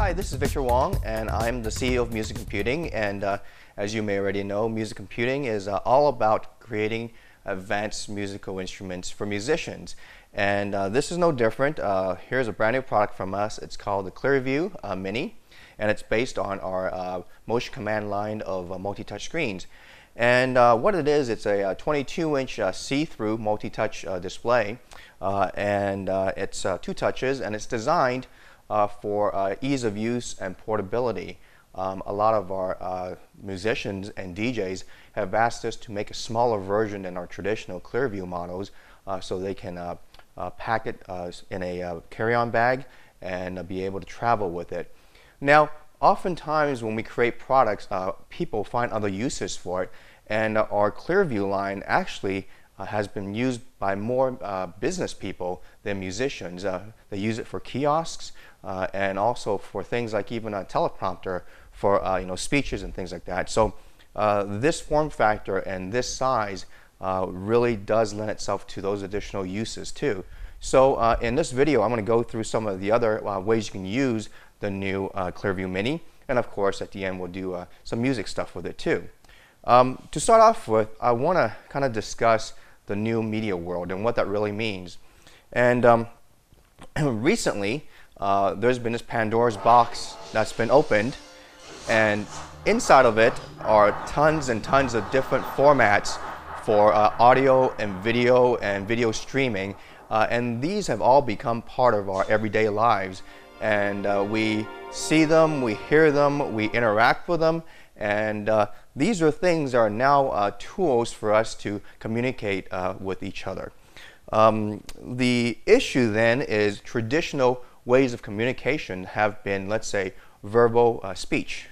Hi, this is Victor Wong, and I'm the CEO of Music Computing. And as you may already know, Music Computing is all about creating advanced musical instruments for musicians. And this is no different. Here's a brand new product from us. It's called the Clearview Mini, and it's based on our motion command line of multi-touch screens. And what it is, it's a 22-inch see-through multi-touch display, and it's 2 touches, and it's designed for ease of use and portability. A lot of our musicians and DJs have asked us to make a smaller version than our traditional Clearview models, so they can pack it in a carry-on bag and be able to travel with it. Now, oftentimes when we create products, people find other uses for it, and our Clearview line actually has been used by more business people than musicians. They use it for kiosks and also for things like even a teleprompter for speeches and things like that. So this form factor and this size really does lend itself to those additional uses too. So in this video, I'm going to go through some of the other ways you can use the new Clearview Mini, and of course at the end we'll do some music stuff with it too. To start off with, I want to kind of discuss the new media world and what that really means. And recently, there's been this Pandora's box that's been opened, and inside of it are tons and tons of different formats for audio and video streaming, and these have all become part of our everyday lives. And we see them, we hear them, we interact with them, and these are things that are now tools for us to communicate with each other. The issue then is traditional ways of communication have been, let's say, verbal speech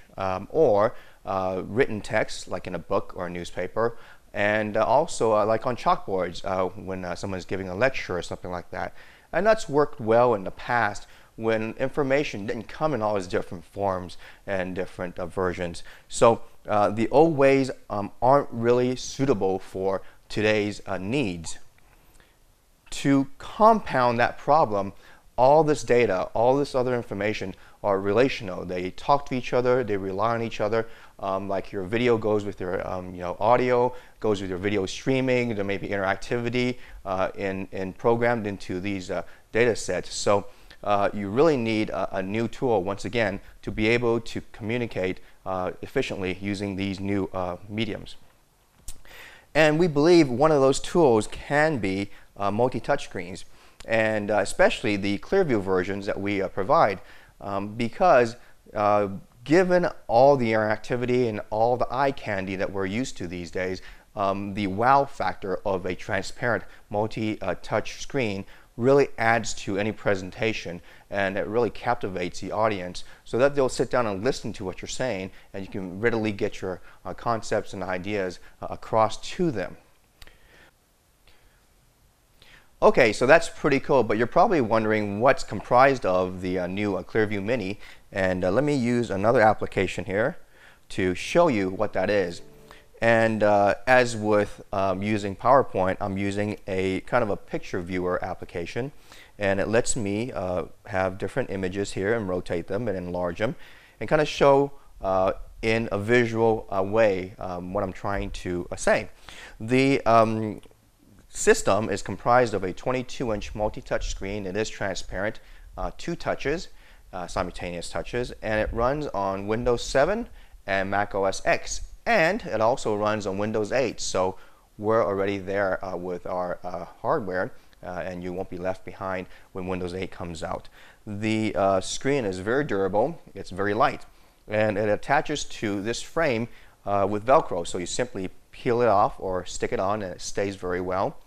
or written text, like in a book or a newspaper, and also like on chalkboards when someone's giving a lecture or something like that. And that's worked well in the past when information didn't come in all its different forms and different versions. So the old ways aren't really suitable for today's needs. To compound that problem, all this data, all this other information are relational. They talk to each other, they rely on each other. Like your video goes with your audio, goes with your video streaming. There may be interactivity programmed into these data sets. So you really need a new tool, once again, to be able to communicate efficiently using these new mediums. And we believe one of those tools can be multi-touch screens, and especially the Clearview versions that we provide, because given all the interactivity and all the eye candy that we're used to these days, the wow factor of a transparent multi-touch screen really adds to any presentation, and it really captivates the audience so that they'll sit down and listen to what you're saying, and you can readily get your concepts and ideas across to them. Okay, so that's pretty cool, but you're probably wondering what's comprised of the new Clearview Mini, and let me use another application here to show you what that is. And as with using PowerPoint, I'm using a kind of a picture viewer application, and it lets me have different images here and rotate them and enlarge them and kind of show in a visual way what I'm trying to say. The system is comprised of a 22-inch multi-touch screen. It is transparent, 2 touches, simultaneous touches, and it runs on Windows 7 and Mac OS X. And it also runs on Windows 8, so we're already there with our hardware, and you won't be left behind when Windows 8 comes out. The screen is very durable, it's very light, and it attaches to this frame with Velcro, so you simply peel it off or stick it on and it stays very well.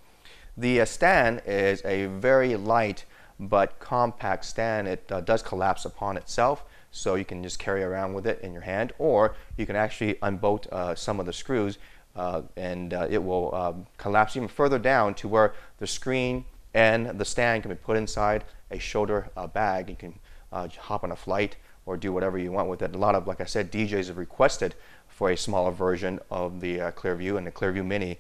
The stand is a very light but compact stand. It does collapse upon itself, so you can just carry around with it in your hand, or you can actually unbolt some of the screws and it will collapse even further down to where the screen and the stand can be put inside a shoulder bag. You can hop on a flight or do whatever you want with it. A lot of, like I said, DJs have requested for a smaller version of the Clearview, and the Clearview Mini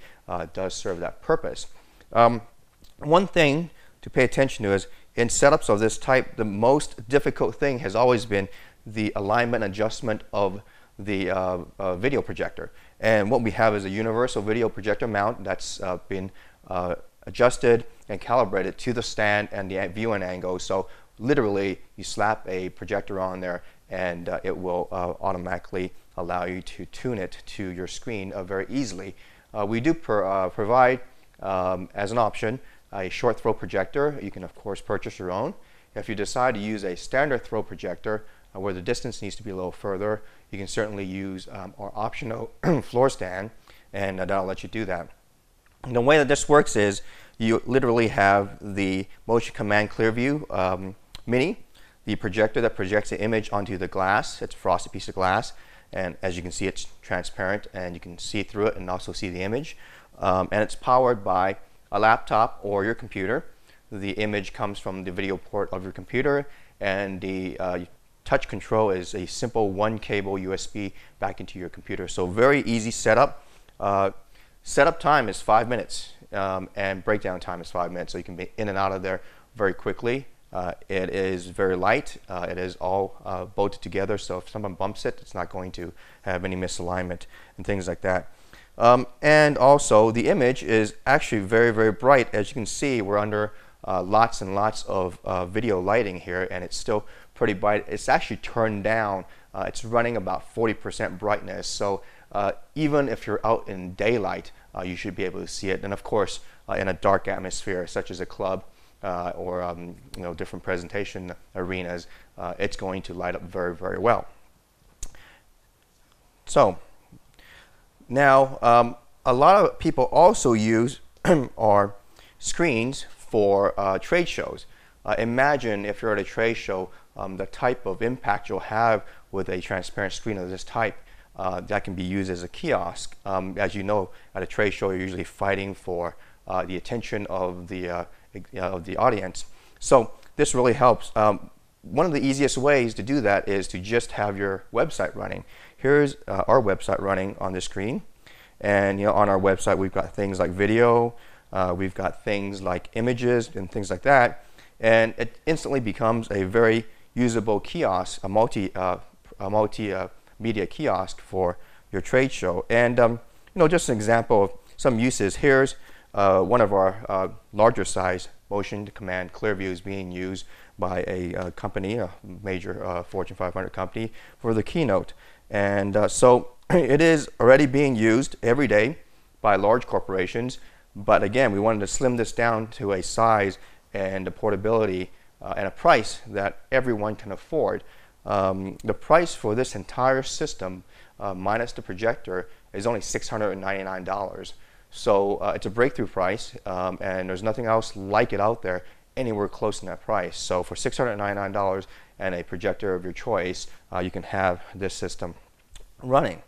does serve that purpose. One thing to pay attention to is in setups of this type, the most difficult thing has always been the alignment adjustment of the video projector. And what we have is a universal video projector mount that's been adjusted and calibrated to the stand and the viewing angle. So literally, you slap a projector on there and it will automatically allow you to tune it to your screen very easily. We do provide, as an option, a short throw projector. You can, of course, purchase your own. If you decide to use a standard throw projector where the distance needs to be a little further, you can certainly use our optional floor stand, and that'll let you do that. And the way that this works is you literally have the Motion Command Clearview Mini, the projector that projects the image onto the glass. It's a frosted piece of glass, and as you can see, it's transparent and you can see through it and also see the image. And it's powered by a laptop or your computer. The image comes from the video port of your computer, and the touch control is a simple one cable USB back into your computer. So very easy setup. Setup time is 5 minutes, and breakdown time is 5 minutes, so you can be in and out of there very quickly. It is very light. It is all bolted together, so if someone bumps it, it's not going to have any misalignment and things like that. And also, the image is actually very, very bright. As you can see, we're under lots and lots of video lighting here, and it's still pretty bright. It's actually turned down. It's running about 40% brightness, so even if you're out in daylight, you should be able to see it. And of course, in a dark atmosphere, such as a club, or different presentation arenas, it's going to light up very, very well. So now a lot of people also use our screens for trade shows. Imagine if you're at a trade show, the type of impact you'll have with a transparent screen of this type that can be used as a kiosk. As you know, at a trade show, you're usually fighting for the attention of the audience. So this really helps. One of the easiest ways to do that is to just have your website running. Here's our website running on the screen, and on our website we've got things like video, we've got things like images and things like that, and it instantly becomes a very usable kiosk, a multimedia kiosk for your trade show. And just an example of some uses. Here's one of our larger size Motion Command Clearviews being used by a company, a major Fortune 500 company, for the keynote. And so it is already being used every day by large corporations. But again, we wanted to slim this down to a size and a portability and a price that everyone can afford. The price for this entire system, minus the projector, is only $699. So it's a breakthrough price, and there's nothing else like it out there anywhere close to that price. So for $699 and a projector of your choice, you can have this system running.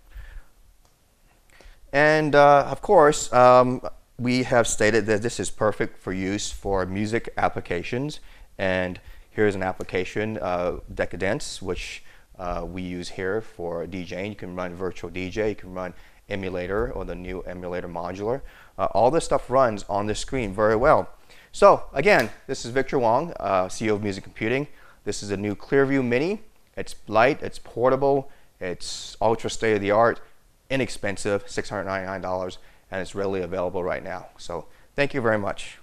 And of course, we have stated that this is perfect for use for music applications. And here's an application, Decadence, which we use here for DJing. You can run Virtual DJ, you can run Emulator, or the new Emulator Modular. All this stuff runs on this screen very well. So again, this is Victor Wong, CEO of Music Computing. This is a new Clearview Mini. It's light, it's portable, it's ultra state-of-the-art, inexpensive, $699, and it's readily available right now. So thank you very much.